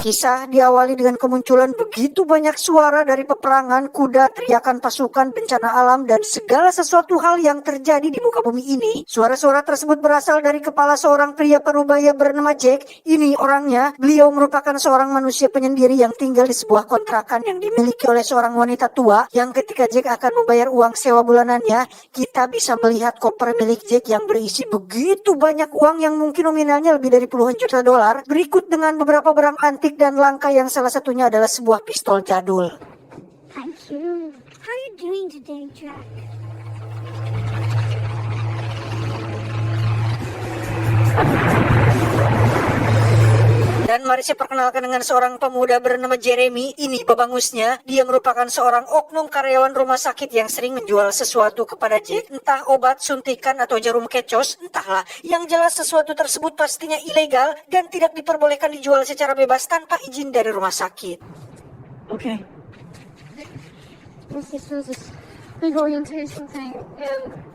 Kisah diawali dengan kemunculan begitu banyak suara dari peperangan, kuda, teriakan pasukan, bencana alam, dan segala sesuatu hal yang terjadi di muka bumi ini. Suara-suara tersebut berasal dari kepala seorang pria parubaya bernama Jack. Ini orangnya, beliau merupakan seorang manusia penyendiri yang tinggal di sebuah kontrakan yang dimiliki oleh seorang wanita tua, yang ketika Jack akan membayar uang sewa bulanannya, kita bisa melihat koper milik Jack yang berisi begitu banyak uang yang mungkin nominalnya lebih dari puluhan juta dolar, berikut dengan beberapa barang antik dan langka yang salah satunya adalah sebuah pistol jadul. Thank you. How are you doing today, Jack? Dan mari saya perkenalkan dengan seorang pemuda bernama Jeremy. Ini babangusnya. Dia merupakan seorang oknum karyawan rumah sakit yang sering menjual sesuatu kepada Jack. Entah obat, suntikan, atau jarum kecos. Entahlah. Yang jelas sesuatu tersebut pastinya ilegal dan tidak diperbolehkan dijual secara bebas tanpa izin dari rumah sakit. Okay. This big orientation thing.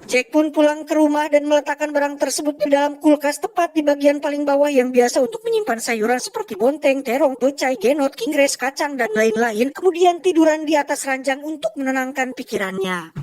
Jack pun pulang ke rumah dan meletakkan barang tersebut di dalam kulkas tepat di bagian paling bawah yang biasa untuk menyimpan sayuran seperti bonteng, terong, pecai, genot, kingres, kacang, dan lain-lain. Kemudian tiduran di atas ranjang untuk menenangkan pikirannya.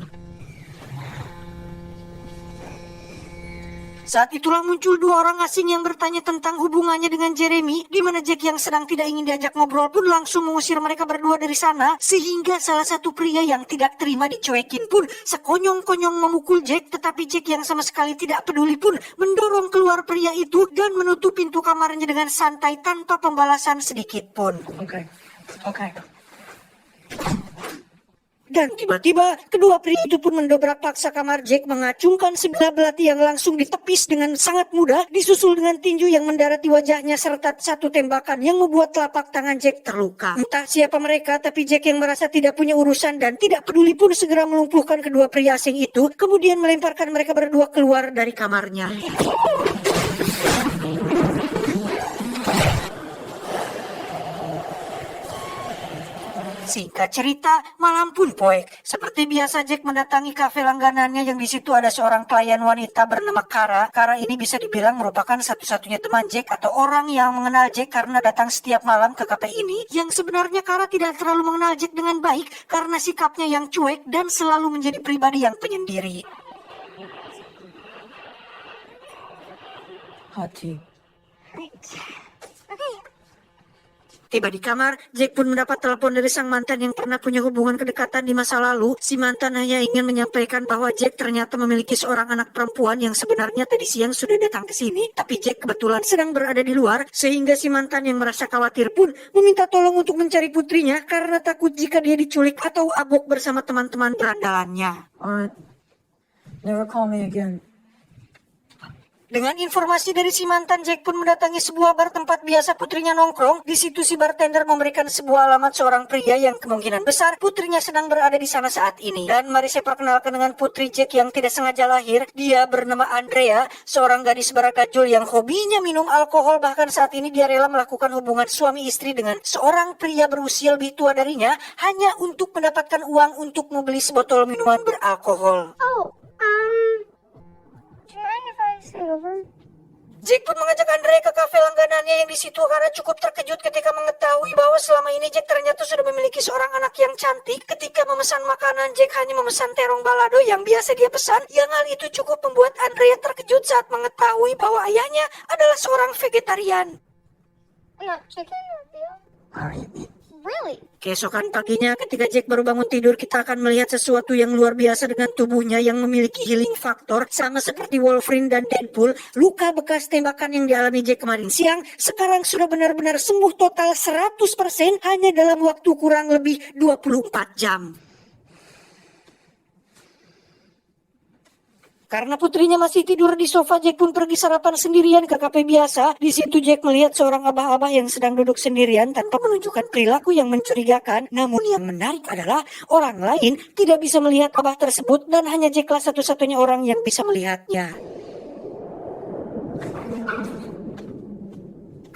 Saat itulah muncul dua orang asing yang bertanya tentang hubungannya dengan Jeremy, di mana Jack yang sedang tidak ingin diajak ngobrol pun langsung mengusir mereka berdua dari sana, sehingga salah satu pria yang tidak terima dicuekin pun sekonyong-konyong memukul Jack, tetapi Jack yang sama sekali tidak peduli pun mendorong keluar pria itu dan menutup pintu kamarnya dengan santai tanpa pembalasan sedikit pun. Okay. Dan tiba-tiba, kedua pria itu pun mendobrak paksa kamar Jack, mengacungkan sebilah belati yang langsung ditepis dengan sangat mudah, disusul dengan tinju yang mendarat di wajahnya serta satu tembakan yang membuat telapak tangan Jack terluka. Entah siapa mereka, tapi Jack yang merasa tidak punya urusan dan tidak peduli pun segera melumpuhkan kedua pria asing itu, kemudian melemparkan mereka berdua keluar dari kamarnya. Singkat cerita, malam pun poek. Seperti biasa Jack mendatangi kafe langganannya yang di situ ada seorang pelayan wanita bernama Kara. Kara ini bisa dibilang merupakan satu-satunya teman Jack atau orang yang mengenal Jack karena datang setiap malam ke kafe ini. Yang sebenarnya Kara tidak terlalu mengenal Jack dengan baik karena sikapnya yang cuek dan selalu menjadi pribadi yang penyendiri. Hot tea. Tiba di kamar, Jack pun mendapat telepon dari sang mantan yang pernah punya hubungan kedekatan di masa lalu. Si mantan hanya ingin menyampaikan bahwa Jack ternyata memiliki seorang anak perempuan yang sebenarnya tadi siang sudah datang ke sini. Tapi Jack kebetulan sedang berada di luar, sehingga si mantan yang merasa khawatir pun meminta tolong untuk mencari putrinya karena takut jika dia diculik atau abok bersama teman-teman berandalannya. Alright. Never call me again. Dengan informasi dari si mantan, Jack pun mendatangi sebuah bar tempat biasa putrinya nongkrong. Di situ si bartender memberikan sebuah alamat seorang pria yang kemungkinan besar putrinya sedang berada di sana saat ini. Dan mari saya perkenalkan dengan putri Jack yang tidak sengaja lahir. Dia bernama Andrea, seorang gadis barakajul yang hobinya minum alkohol. Bahkan saat ini dia rela melakukan hubungan suami istri dengan seorang pria berusia lebih tua darinya hanya untuk mendapatkan uang untuk membeli sebotol minuman beralkohol. Jack pun mengajak Andre ke kafe langganannya yang di situ karena cukup terkejut ketika mengetahui bahwa selama ini Jack ternyata sudah memiliki seorang anak yang cantik. Ketika memesan makanan, Jack hanya memesan terong balado yang biasa dia pesan. Yang hal itu cukup membuat Andrea terkejut saat mengetahui bahwa ayahnya adalah seorang vegetarian. Not chicken or beef? Really? Keesokan paginya ketika Jack baru bangun tidur, kita akan melihat sesuatu yang luar biasa dengan tubuhnya yang memiliki healing factor sama seperti Wolverine dan Deadpool. Luka bekas tembakan yang dialami Jack kemarin siang sekarang sudah benar-benar sembuh total 100% hanya dalam waktu kurang lebih 24 jam. Karena putrinya masih tidur di sofa, Jack pun pergi sarapan sendirian ke kafe biasa. Di situ Jack melihat seorang abah-abah yang sedang duduk sendirian tanpa menunjukkan perilaku yang mencurigakan. Namun yang menarik adalah orang lain tidak bisa melihat abah tersebut dan hanya Jacklah satu-satunya orang yang bisa melihatnya.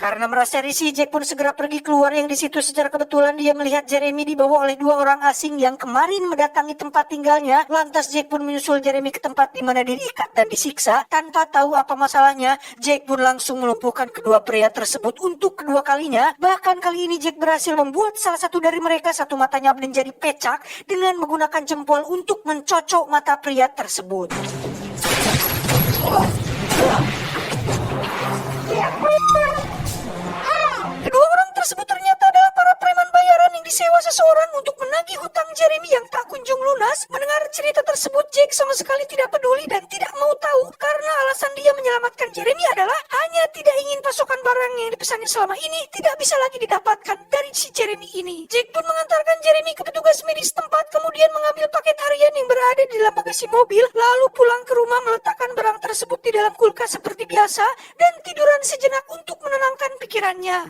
Karena merasa risih, Jack pun segera pergi keluar, yang di situ secara kebetulan dia melihat Jeremy dibawa oleh dua orang asing yang kemarin mendatangi tempat tinggalnya. Lantas Jack pun menyusul Jeremy ke tempat di mana dia diikat dan disiksa. Tanpa tahu apa masalahnya, Jack pun langsung melumpuhkan kedua pria tersebut untuk kedua kalinya. Bahkan kali ini Jack berhasil membuat salah satu dari mereka satu matanya menjadi pecak dengan menggunakan jempol untuk mencocok mata pria tersebut. Kedua orang tersebut ternyata adalah para preman bayaran yang disewa seseorang untuk menagih hutang Jeremy yang tak kunjung lunas. Mendengar cerita tersebut, Jack sama sekali tidak peduli dan tidak mau tahu, karena alasan dia menyelamatkan Jeremy adalah hanya tidak ingin pasokan barang yang dipesannya selama ini tidak bisa lagi didapatkan dari si Jeremy ini. Jack pun mengantarkan Jeremy ke petugas medis tempat, kemudian mengambil paket harian yang berada di dalam bagasi mobil, lalu pulang ke rumah meletakkan barang tersebut di dalam kulkas seperti biasa dan tiduran sejenak untuk menenangkan pikirannya.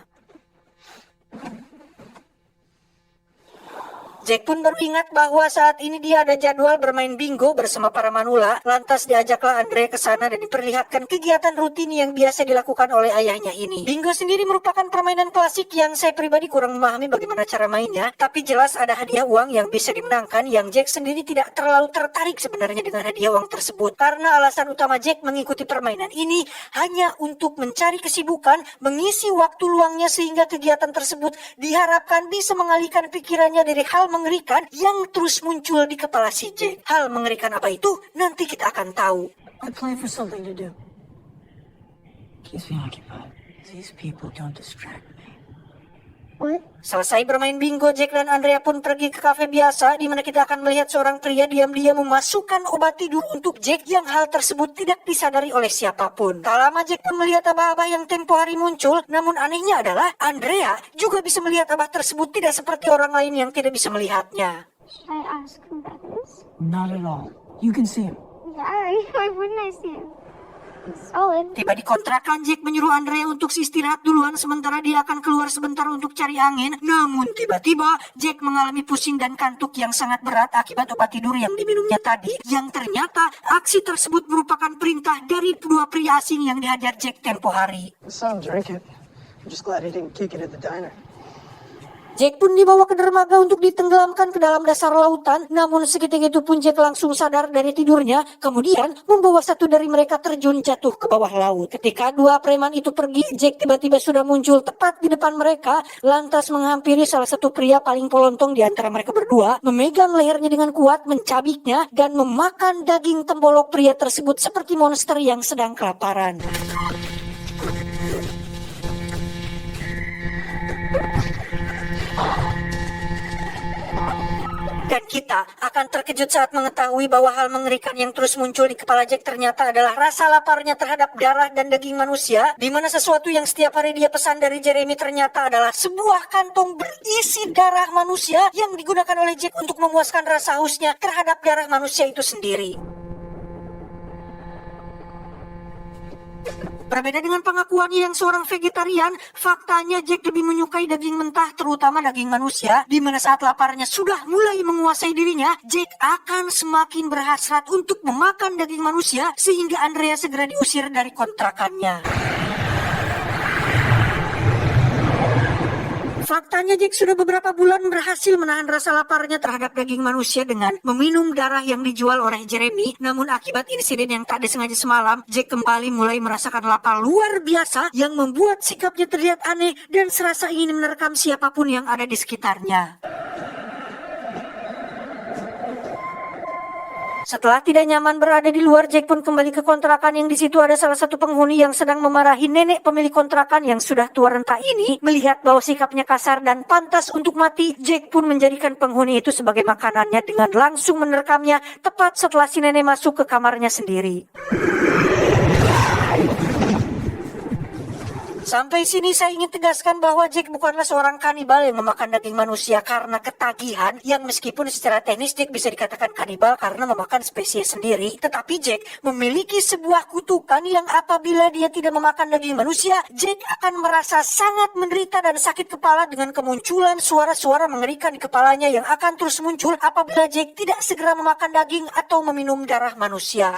Jack pun baru ingat bahwa saat ini dia ada jadwal bermain bingo bersama para manula. Lantas diajaklah Andre ke sana dan diperlihatkan kegiatan rutin yang biasa dilakukan oleh ayahnya ini. Bingo sendiri merupakan permainan klasik yang saya pribadi kurang memahami bagaimana cara mainnya, tapi jelas ada hadiah uang yang bisa dimenangkan, yang Jack sendiri tidak terlalu tertarik sebenarnya dengan hadiah uang tersebut, karena alasan utama Jack mengikuti permainan ini hanya untuk mencari kesibukan, mengisi waktu luangnya, sehingga kegiatan tersebut diharapkan bisa mengalihkan pikirannya dari hal mengerikan yang terus muncul di kepala si Jack. Hal mengerikan apa itu? Nanti kita akan tahu. I plan for something to do. Keeps me occupied. These people don't distract me. What? Selesai bermain bingo, Jack dan Andrea pun pergi ke kafe biasa, di mana kita akan melihat seorang pria diam-diam memasukkan obat tidur untuk Jack, yang hal tersebut tidak disadari oleh siapapun. Tak lama Jack pun melihat abah-abah yang tempo hari muncul, namun anehnya adalah Andrea juga bisa melihat abah tersebut, tidak seperti orang lain yang tidak bisa melihatnya. Should I ask who that is? Not at all. You can see him. Yeah, why wouldn't I see him? He's solid. Tiba di kontrakan, Jack menyuruh Andrea untuk istirahat duluan sementara dia akan keluar sebentar untuk cari angin. Namun tiba-tiba Jack mengalami pusing dan kantuk yang sangat berat akibat obat tidur yang diminumnya tadi, yang ternyata aksi tersebut merupakan perintah dari dua pria asing yang dihajar Jack tempo hari. I saw him drink it. I'm just glad he didn't kick it at the diner. Jack pun dibawa ke dermaga untuk ditenggelamkan ke dalam dasar lautan. Namun seketika itu pun Jack langsung sadar dari tidurnya, kemudian membawa satu dari mereka terjun jatuh ke bawah laut. Ketika dua preman itu pergi, Jack tiba-tiba sudah muncul tepat di depan mereka, lantas menghampiri salah satu pria paling polontong di antara mereka berdua, memegang lehernya dengan kuat, mencabiknya, dan memakan daging tembolok pria tersebut seperti monster yang sedang kelaparan. Dan kita akan terkejut saat mengetahui bahwa hal mengerikan yang terus muncul di kepala Jack ternyata adalah rasa laparnya terhadap darah dan daging manusia, di mana sesuatu yang setiap hari dia pesan dari Jeremy ternyata adalah sebuah kantong berisi darah manusia yang digunakan oleh Jack untuk memuaskan rasa hausnya terhadap darah manusia itu sendiri. Berbeda dengan pengakuannya yang seorang vegetarian, faktanya Jack lebih menyukai daging mentah, terutama daging manusia, di mana saat laparnya sudah mulai menguasai dirinya, Jack akan semakin berhasrat untuk memakan daging manusia, sehingga Andrea segera diusir dari kontrakannya. Faktanya Jack sudah beberapa bulan berhasil menahan rasa laparnya terhadap daging manusia dengan meminum darah yang dijual oleh Jeremy. Namun akibat insiden yang tak disengaja semalam, Jack kembali mulai merasakan lapar luar biasa yang membuat sikapnya terlihat aneh dan serasa ingin menerkam siapapun yang ada di sekitarnya. Setelah tidak nyaman berada di luar, Jack pun kembali ke kontrakan, yang di situ ada salah satu penghuni yang sedang memarahi nenek pemilik kontrakan yang sudah tua renta ini. Melihat bahwa sikapnya kasar dan pantas untuk mati, Jack pun menjadikan penghuni itu sebagai makanannya dengan langsung menerkamnya tepat setelah si nenek masuk ke kamarnya sendiri. Sampai sini saya ingin tegaskan bahwa Jack bukanlah seorang kanibal yang memakan daging manusia karena ketagihan, yang meskipun secara teknis Jack bisa dikatakan kanibal karena memakan spesies sendiri, tetapi Jack memiliki sebuah kutukan yang apabila dia tidak memakan daging manusia, Jack akan merasa sangat menderita dan sakit kepala dengan kemunculan suara-suara mengerikan di kepalanya yang akan terus muncul apabila Jack tidak segera memakan daging atau meminum darah manusia.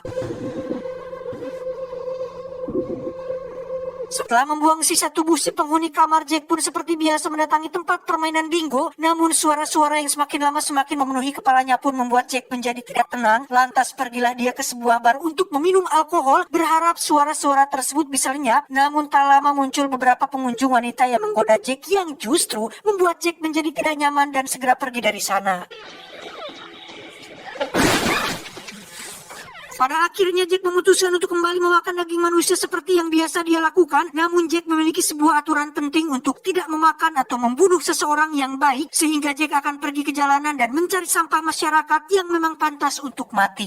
Setelah membuang sisa tubuh si penghuni kamar, Jack pun seperti biasa mendatangi tempat permainan bingo. Namun suara-suara yang semakin lama semakin memenuhi kepalanya pun membuat Jack menjadi tidak tenang. Lantas pergilah dia ke sebuah bar untuk meminum alkohol, berharap suara-suara tersebut bisa lenyap. Namun tak lama muncul beberapa pengunjung wanita yang menggoda Jack yang justru membuat Jack menjadi tidak nyaman dan segera pergi dari sana. Pada akhirnya Jack memutuskan untuk kembali memakan daging manusia seperti yang biasa dia lakukan. Namun Jack memiliki sebuah aturan penting untuk tidak memakan atau membunuh seseorang yang baik, sehingga Jack akan pergi ke jalanan dan mencari sampah masyarakat yang memang pantas untuk mati.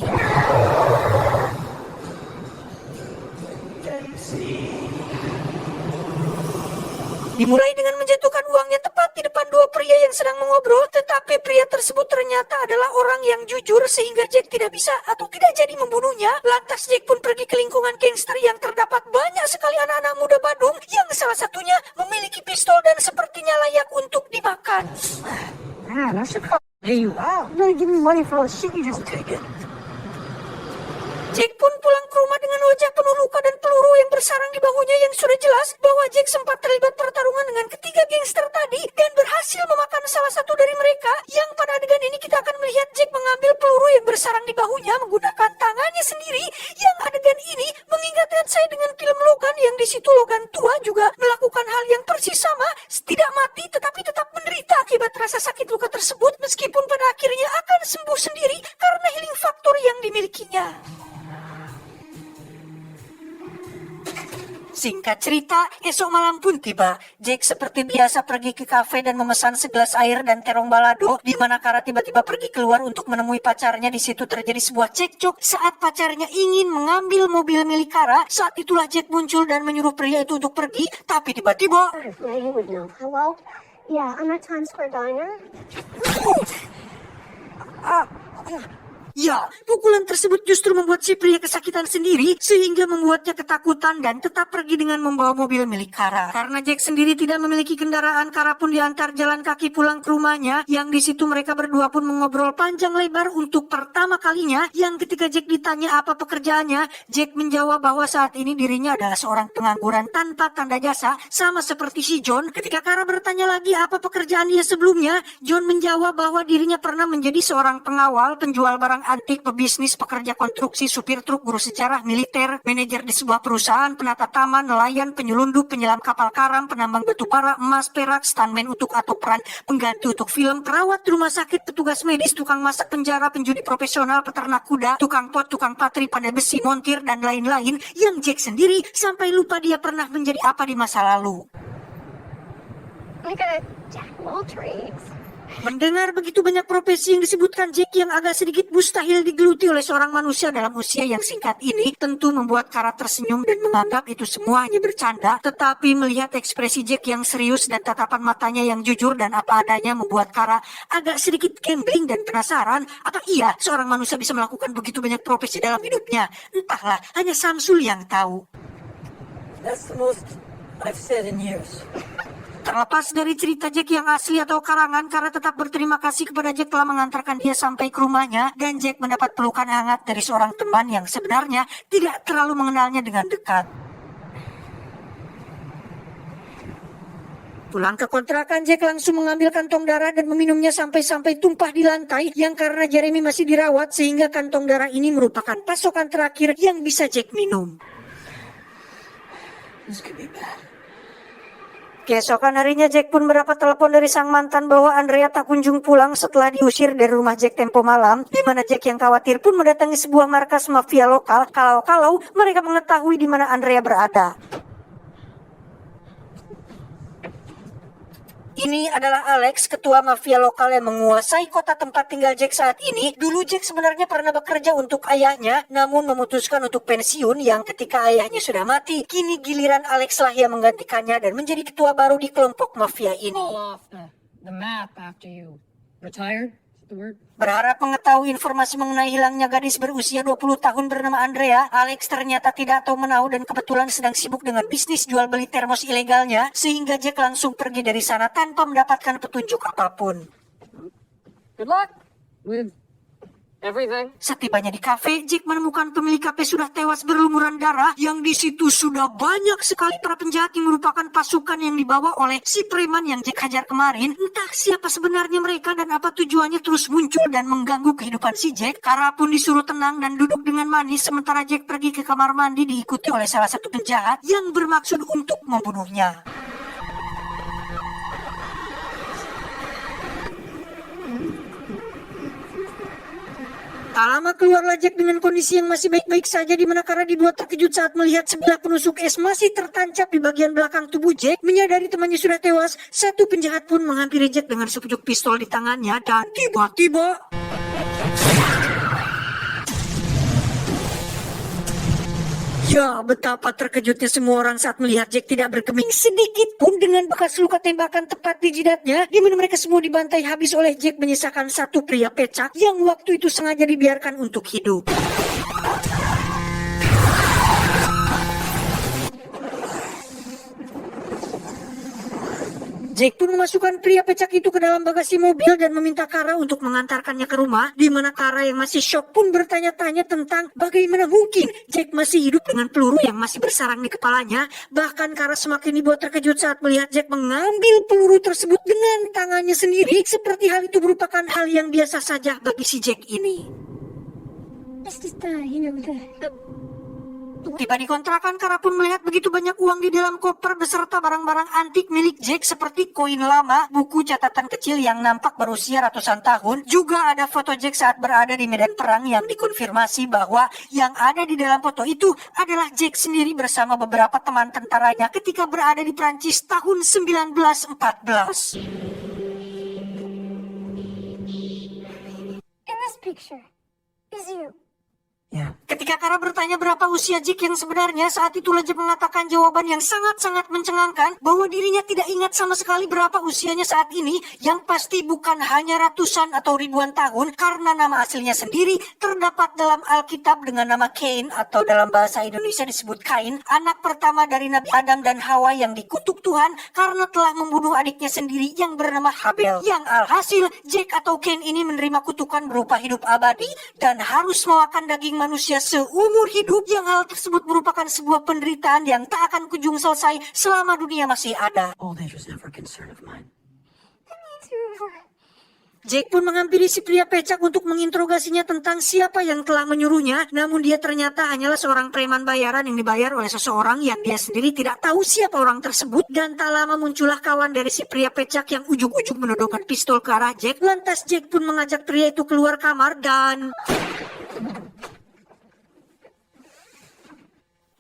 Dimulai dengan menjatuhkan uangnya tepat di depan dua pria yang sedang mengobrol, tetapi pria tersebut ternyata adalah orang yang jujur sehingga Jack tidak bisa atau tidak jadi membunuhnya. Lantas Jack pun pergi ke lingkungan gangster yang terdapat banyak sekali anak-anak muda Badung yang salah satunya memiliki pistol dan sepertinya layak untuk dimakan. Man, I should call you out. You gonna give me money for all the shit you just taken. Jack pun pulang ke rumah dengan wajah penuh luka dan peluru yang bersarang di bahunya yang sudah jelas bahwa Jack sempat terlibat pertarungan dengan ketiga gangster tadi dan berhasil memakan salah satu dari mereka, yang pada adegan ini kita akan melihat Jack mengambil peluru yang bersarang di bahunya menggunakan tangannya sendiri, yang adegan ini mengingatkan saya dengan film Logan yang di situ Logan tua juga melakukan hal yang persis sama, tidak mati tetapi tetap menderita akibat rasa sakit luka tersebut meskipun pada akhirnya akan sembuh sendiri karena healing factor yang dimilikinya. Singkat cerita, esok malam pun tiba. Jack seperti biasa pergi ke kafe dan memesan segelas air dan terong balado, di mana Kara tiba-tiba pergi keluar untuk menemui pacarnya. Di situ terjadi sebuah cekcok saat pacarnya ingin mengambil mobil milik Kara. Saat itulah Jack muncul dan menyuruh pria itu untuk pergi, tapi tiba-tiba Yeah, you would know. Hello? Yeah, I'm at Times Square Diner. ya, pukulan tersebut justru membuat si pria kesakitan sendiri sehingga membuatnya ketakutan dan tetap pergi dengan membawa mobil milik Kara. Karena Jack sendiri tidak memiliki kendaraan, Kara pun diantar jalan kaki pulang ke rumahnya, yang di situ mereka berdua pun mengobrol panjang lebar untuk pertama kalinya, yang ketika Jack ditanya apa pekerjaannya, Jack menjawab bahwa saat ini dirinya adalah seorang pengangguran tanpa tanda jasa, sama seperti si John. Ketika Kara bertanya lagi apa pekerjaan dia sebelumnya, John menjawab bahwa dirinya pernah menjadi seorang pengawal, penjual barang antik, pebisnis, pekerja konstruksi, supir truk, guru sejarah, militer, manajer di sebuah perusahaan, penata taman, nelayan, penyelundup, penyelam kapal karam, penambang batu bara, emas, perak, stuntman untuk atau peran pengganti untuk film, perawat rumah sakit, petugas medis, tukang masak penjara, penjudi profesional, peternak kuda, tukang pot, tukang patri, pandai besi, montir, dan lain-lain, yang Jack sendiri sampai lupa dia pernah menjadi apa di masa lalu. Like a jack of all trades. Mendengar begitu banyak profesi yang disebutkan Jack yang agak sedikit mustahil digeluti oleh seorang manusia dalam usia yang singkat ini, tentu membuat Kara tersenyum dan menganggap itu semua hanya bercanda. Tetapi melihat ekspresi Jack yang serius dan tatapan matanya yang jujur dan apa adanya membuat Kara agak sedikit gambling dan penasaran, apa iya seorang manusia bisa melakukan begitu banyak profesi dalam hidupnya? Entahlah, hanya Samsul yang tahu. That's the most I've said in years. Terlepas dari cerita Jack yang asli atau karangan, Kara tetap berterima kasih kepada Jack telah mengantarkan dia sampai ke rumahnya, dan Jack mendapat pelukan hangat dari seorang teman yang sebenarnya tidak terlalu mengenalnya dengan dekat. Pulang ke kontrakan, Jack langsung mengambil kantong darah dan meminumnya sampai-sampai tumpah di lantai, yang karena Jeremy masih dirawat sehingga kantong darah ini merupakan pasokan terakhir yang bisa Jack minum. This could be bad. Keesokan harinya Jack pun mendapat telepon dari sang mantan bahwa Andrea tak kunjung pulang setelah diusir dari rumah Jack tempo malam, di mana Jack yang khawatir pun mendatangi sebuah markas mafia lokal kalau mereka mengetahui di mana Andrea berada. Ini adalah Alex, ketua mafia lokal yang menguasai kota tempat tinggal Jack saat ini. Dulu Jack sebenarnya pernah bekerja untuk ayahnya, namun memutuskan untuk pensiun yang ketika ayahnya sudah mati. Kini giliran Alex lah yang menggantikannya dan menjadi ketua baru di kelompok mafia ini. Fall off the map after you retired. The word. Berharap mengetahui informasi mengenai hilangnya gadis berusia 20 tahun bernama Andrea, Alex ternyata tidak tahu menahu dan kebetulan sedang sibuk dengan bisnis jual beli termos ilegalnya, sehingga Jack langsung pergi dari sana tanpa mendapatkan petunjuk apapun. Good luck with Everything? Setibanya di kafe, Jack menemukan pemilik kafe sudah tewas berlumuran darah, yang di situ sudah banyak sekali para penjahat yang merupakan pasukan yang dibawa oleh si preman yang Jack hajar kemarin. Entah siapa sebenarnya mereka dan apa tujuannya terus muncul dan mengganggu kehidupan si Jack. Kara pun disuruh tenang dan duduk dengan manis sementara Jack pergi ke kamar mandi diikuti oleh salah satu penjahat yang bermaksud untuk membunuhnya. Tak lama keluarlah Jack dengan kondisi yang masih baik-baik saja, di mana Kara dibuat terkejut saat melihat sebilah penusuk es masih tertancap di bagian belakang tubuh Jack. Menyadari temannya sudah tewas, satu penjahat pun menghampiri Jack dengan sepucuk pistol di tangannya dan tiba-tiba ya, betapa terkejutnya semua orang saat melihat Jack tidak bergeming sedikit pun dengan bekas luka tembakan tepat di jidatnya, di mana mereka semua dibantai habis oleh Jack, menyisakan satu pria pecak yang waktu itu sengaja dibiarkan untuk hidup. Jack pun memasukkan pria pecak itu ke dalam bagasi mobil dan meminta Kara untuk mengantarkannya ke rumah, di mana Kara yang masih syok pun bertanya-tanya tentang bagaimana mungkin Jack masih hidup dengan peluru yang masih bersarang di kepalanya. Bahkan Kara semakin dibuat terkejut saat melihat Jack mengambil peluru tersebut dengan tangannya sendiri, seperti hal itu merupakan hal yang biasa saja bagi si Jack ini. It's just, the Tiba di kontrakan, Kara pun melihat begitu banyak uang di dalam koper beserta barang-barang antik milik Jack seperti koin lama, buku catatan kecil yang nampak berusia ratusan tahun. Juga ada foto Jack saat berada di medan perang yang dikonfirmasi bahwa yang ada di dalam foto itu adalah Jack sendiri bersama beberapa teman tentaranya ketika berada di Prancis tahun 1914. in this picture is you. Yeah. Ketika Kara bertanya berapa usia Jack yang sebenarnya, saat itu Jack mengatakan jawaban yang sangat-sangat mencengangkan bahwa dirinya tidak ingat sama sekali berapa usianya saat ini, yang pasti bukan hanya ratusan atau ribuan tahun karena nama aslinya sendiri terdapat dalam Alkitab dengan nama Cain atau dalam bahasa Indonesia disebut Kain, anak pertama dari Nabi Adam dan Hawa yang dikutuk Tuhan karena telah membunuh adiknya sendiri yang bernama Habel. Yang alhasil Jack atau Cain ini menerima kutukan berupa hidup abadi dan harus memakan daging manusia seumur hidup, yang hal tersebut merupakan sebuah penderitaan yang tak akan kunjung selesai selama dunia masih ada. Old age was never a concern of mine. Jack pun menghampiri si pria pecak untuk menginterogasinya tentang siapa yang telah menyuruhnya, namun dia ternyata hanyalah seorang preman bayaran yang dibayar oleh seseorang yang dia sendiri tidak tahu siapa orang tersebut. Dan tak lama muncullah kawan dari si pria pecak yang ujung-ujung menodongkan pistol ke arah Jack. Lantas Jack pun mengajak pria itu keluar kamar dan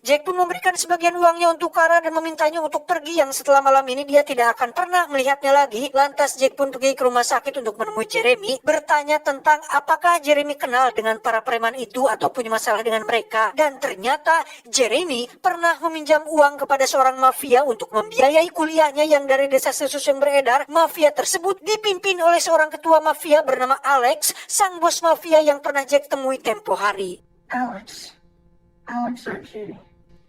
Jack pun memberikan sebagian uangnya untuk Kara dan memintanya untuk pergi, yang setelah malam ini dia tidak akan pernah melihatnya lagi. Lantas Jack pun pergi ke rumah sakit untuk menemui Jeremy, bertanya tentang apakah Jeremy kenal dengan para preman itu atau punya masalah dengan mereka. Dan ternyata Jeremy pernah meminjam uang kepada seorang mafia untuk membiayai kuliahnya yang dari desas-desus yang beredar. Mafia tersebut dipimpin oleh seorang ketua mafia bernama Alex, sang bos mafia yang pernah Jack temui tempo hari. Alex Archie.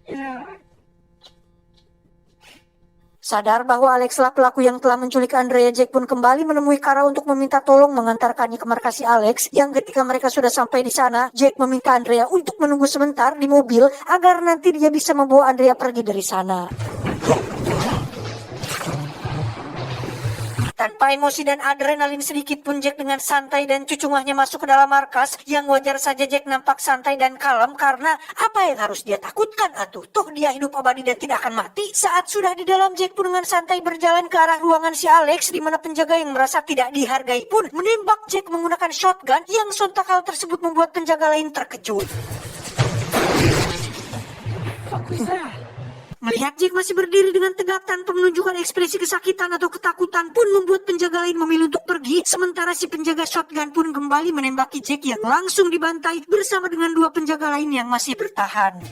Yeah. Sadar bahwa Alex lah pelaku yang telah menculik Andrea, Jack pun kembali menemui Kara untuk meminta tolong mengantarkannya ke markas Alex. Yang ketika mereka sudah sampai di sana, Jack meminta Andrea untuk menunggu sebentar di mobil agar nanti dia bisa membawa Andrea pergi dari sana. Tanpa emosi dan adrenalin sedikit pun, Jack dengan santai dan cucungahnya masuk ke dalam markas, yang wajar saja Jack nampak santai dan kalem karena apa yang harus dia takutkan atuh, toh dia hidup abadi dan tidak akan mati. Saat sudah di dalam, Jack pun dengan santai berjalan ke arah ruangan si Alex, di mana penjaga yang merasa tidak dihargai pun menembak Jack menggunakan shotgun, yang sontak hal tersebut membuat penjaga lain terkejut. Melihat Jack masih berdiri dengan tegak tanpa menunjukkan ekspresi kesakitan atau ketakutan pun membuat penjaga lain memilih untuk pergi. Sementara si penjaga shotgun pun kembali menembaki Jack yang langsung dibantai bersama dengan dua penjaga lain yang masih bertahan.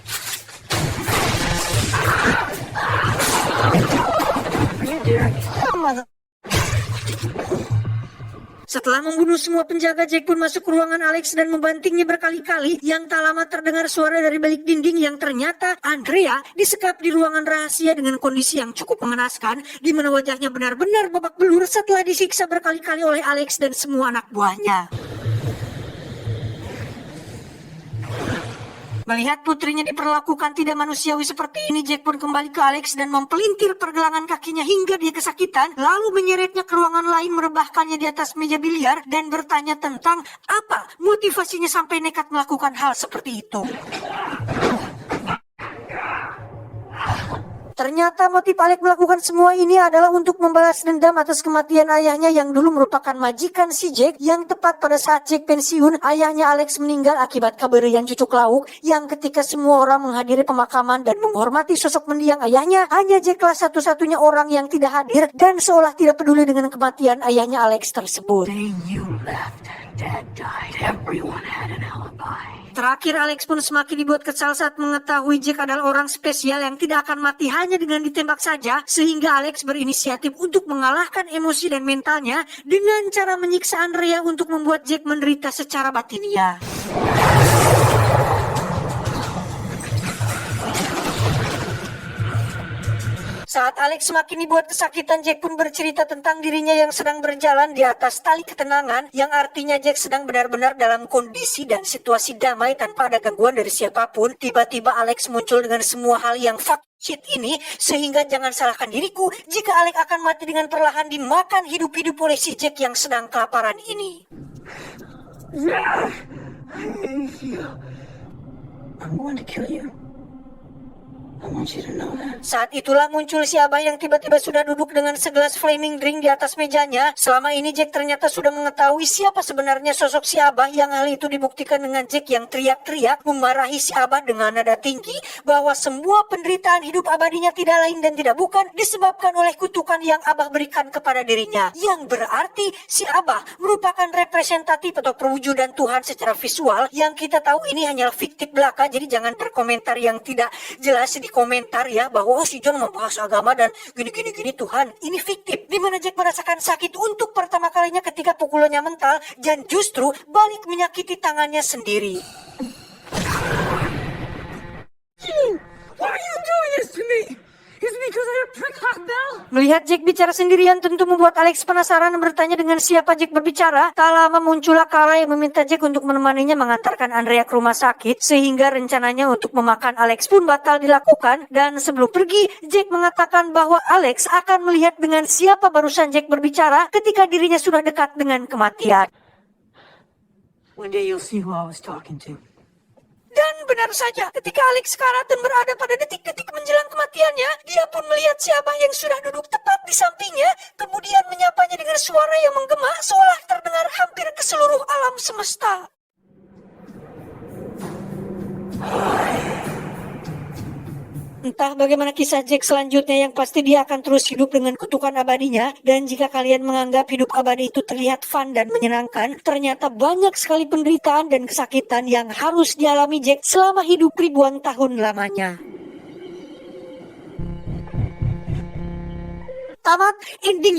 Setelah membunuh semua penjaga, Jack pun masuk ke ruangan Alex dan membantingnya berkali-kali. Yang tak lama terdengar suara dari balik dinding yang ternyata Andrea disekap di ruangan rahasia dengan kondisi yang cukup mengenaskan, di mana wajahnya benar-benar babak belur setelah disiksa berkali-kali oleh Alex dan semua anak buahnya. Melihat putrinya diperlakukan tidak manusiawi seperti ini, Jack pun kembali ke Alex dan mempelintir pergelangan kakinya hingga dia kesakitan, lalu menyeretnya ke ruangan lain, merebahkannya di atas meja biliar dan bertanya tentang apa motivasinya sampai nekat melakukan hal seperti itu. Ternyata motif Alex melakukan semua ini adalah untuk membalas dendam atas kematian ayahnya yang dulu merupakan majikan si Jack, yang tepat pada saat Jack pensiun, ayahnya Alex meninggal akibat keberian cucuk lauk, yang ketika semua orang menghadiri pemakaman dan menghormati sosok mendiang ayahnya, hanya Jacklah satu-satunya orang yang tidak hadir dan seolah tidak peduli dengan kematian ayahnya Alex tersebut. The day you left and Dad died, everyone had an alibi. Terakhir, Alex pun semakin dibuat kesal saat mengetahui Jack adalah orang spesial yang tidak akan mati hanya dengan ditembak saja, sehingga Alex berinisiatif untuk mengalahkan emosi dan mentalnya dengan cara menyiksa Andrea untuk membuat Jack menderita secara batiniah. Saat Alex semakin dibuat kesakitan, Jack pun bercerita tentang dirinya yang sedang berjalan di atas tali ketenangan, yang artinya Jack sedang benar-benar dalam kondisi dan situasi damai tanpa ada gangguan dari siapapun. Tiba-tiba Alex muncul dengan semua hal yang fuck shit ini, sehingga jangan salahkan diriku jika Alex akan mati dengan perlahan dimakan hidup-hidup oleh si Jack yang sedang kelaparan ini. I'm going to kill you. I want you to know that. Saat itulah muncul si Abah yang tiba-tiba sudah duduk dengan segelas flaming drink di atas mejanya. Selama ini Jack ternyata sudah mengetahui siapa sebenarnya sosok si Abah, yang hal itu dibuktikan dengan Jack yang teriak-teriak memarahi si Abah dengan nada tinggi bahwa semua penderitaan hidup abadinya tidak lain dan tidak bukan disebabkan oleh kutukan yang Abah berikan kepada dirinya. Yang berarti si Abah merupakan representatif atau perwujudan Tuhan secara visual, yang kita tahu ini hanyalah fiktif belaka. Jadi jangan berkomentar yang tidak jelas di komentar ya, bahwa si John membahas agama dan gini Tuhan. Ini fiktif, dimana Jack merasakan sakit untuk pertama kalinya ketika pukulannya mental dan justru balik menyakiti tangannya sendiri. Why are you doing this to me? It's because I have prick hot bell. Melihat Jack bicara sendirian tentu membuat Alex penasaran dan bertanya dengan siapa Jack berbicara. Tak lama muncullah Kara yang meminta Jack untuk menemaninya mengantarkan Andrea ke rumah sakit, sehingga rencananya untuk memakan Alex pun batal dilakukan. Dan sebelum pergi, Jack mengatakan bahwa Alex akan melihat dengan siapa barusan Jack berbicara ketika dirinya sudah dekat dengan kematian. One day you'll see who I was talking to. Dan benar saja, ketika Alex Karaten berada pada detik-detik menjelang kematiannya, dia pun melihat si Abah yang sudah duduk tepat di sampingnya, kemudian menyapanya dengan suara yang menggema seolah terdengar hampir ke seluruh alam semesta. Entah bagaimana kisah Jack selanjutnya, yang pasti dia akan terus hidup dengan kutukan abadinya. Dan jika kalian menganggap hidup abadi itu terlihat fun dan menyenangkan, ternyata banyak sekali penderitaan dan kesakitan yang harus dialami Jack selama hidup ribuan tahun lamanya. Tamat ending.